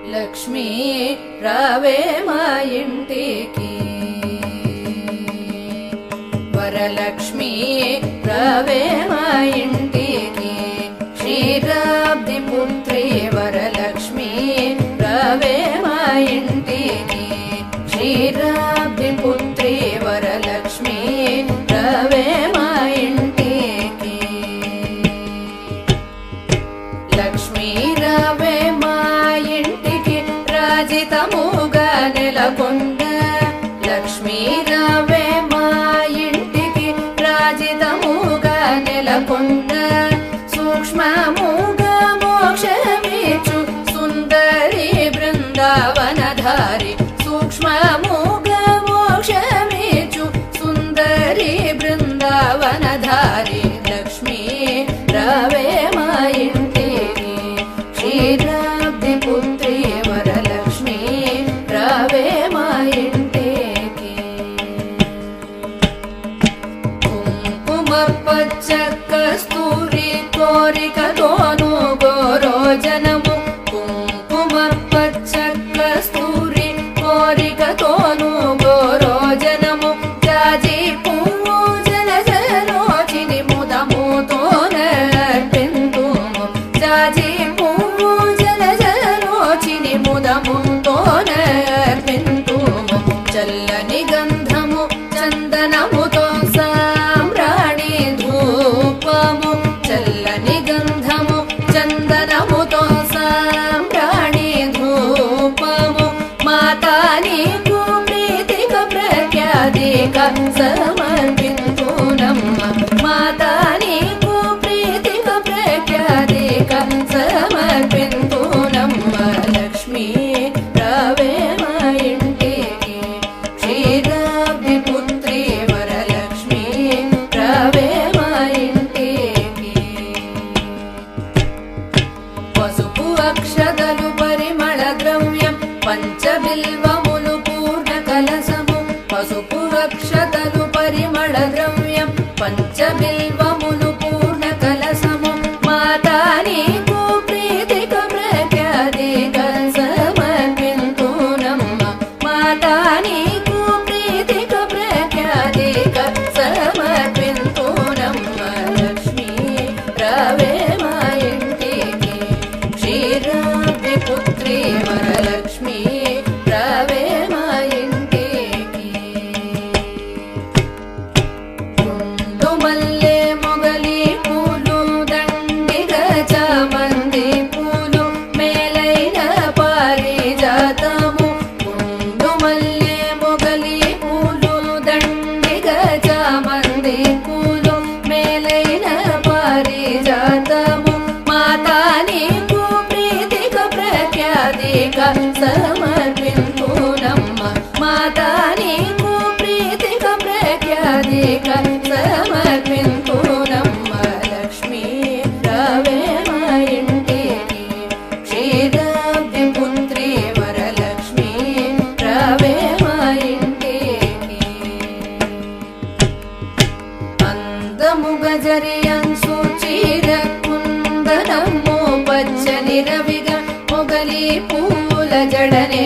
లక్ష్మీ రావే మా ఇంటికి వరలక్ష్మీ రావే మా ఇంటికి క్షీరాబ్ది పుత్రి వరలక్ష్మీ రావే మా ఇంటికి క్షీరాబ్ది పుత్రి వరలక్ష్మీ రావే మా ఇంటికి లక్ష్మీ రావే మా ఇంటికి రాజితముగా నెలకొండ లక్ష్మీ రావే మా ఇంటికి రాజితముగా నెలకొండ సూక్ష్మముగా మోక్షమిచ్చు సుందరి బృందావనధారి సూక్ష్మముగా మోక్షమిచ్చు సుందరి బృందావనధారి లక్ష్మీ రావే మా ఇంటికి క్షీరాబ్ది పుత్రి వరలక్ష్మీ రావే మా ఇంటికి కుంకుమ పచ్చ కస్తూరి కోరికతోను గోరోజనము కుంకుమ పచ్చ కస్తూరి కోరికతోను గోరోజనము జాజి పువ్వు జలజలోచిని ముదముతోనర్పింతుము జాజి పువ్వు జలజలోచిని ముదముతోనర్పింతుము చల్లని గంధము చందనముతో సామ్రాణి ధూపము చల్లని గంధము చందనముతో సామ్రాణి ధూపము మాతా నీకు ప్రీతిక ప్రఖ్యాతిక సమర్పింతునమ్మ మాతా నీకు ప్రీతిక ప్రఖ్యాతిక సమర్పింతునమ్మ లక్ష్మీ రావే మా ఇంటికి క్షీరాబ్ది పుత్రి వరలక్ష్మీ రావే మా ఇంటికి పసుపు అక్షతలు పరిమళ ద్రవ్యం పంచబిల్వములు పూర్ణ కలసము పసుపు అక్షతలు పరిమళ ద్రవ్యం పంచబిల్వములు పూర్ణ కలసము మాతా నీకు ప్రీతిక ప్రఖ్యాతిక సమర్పింతునమ్మ మాతా నీకు ప్రీతిక ప్రఖ్యాతిక సమర్పింతునమ్మ లక్ష్మీ రావే మా ఇంటికి క్షీరాబ్ది పుత్రి వరలక్ష్మీ రావే మా ఇంటికి గుండు మల్లె మొగలి పూలు దండిగ చామంతి పూలు మేలైన పారిజాతము గుండు మల్లె మొగలి పూలు దండిగ చామంతి పూలు మేలైన పారిజాతము మాతా నీకు ప్రీతిక ప్రఖ్యాతిక సమర్పింతునమ్మ మాతా నీకు ప్రీతిక ప్రఖ్యాతిక సమర్పింతునమ్మ లక్ష్మీ రావే మా ఇంటికి క్షీరాబ్ది పుత్రి వరలక్ష్మీ రావే మా ఇంటికి అందముగ జరియంసు చీర కుందనము పచ్చని రవిగా మొగలి పూల జడనే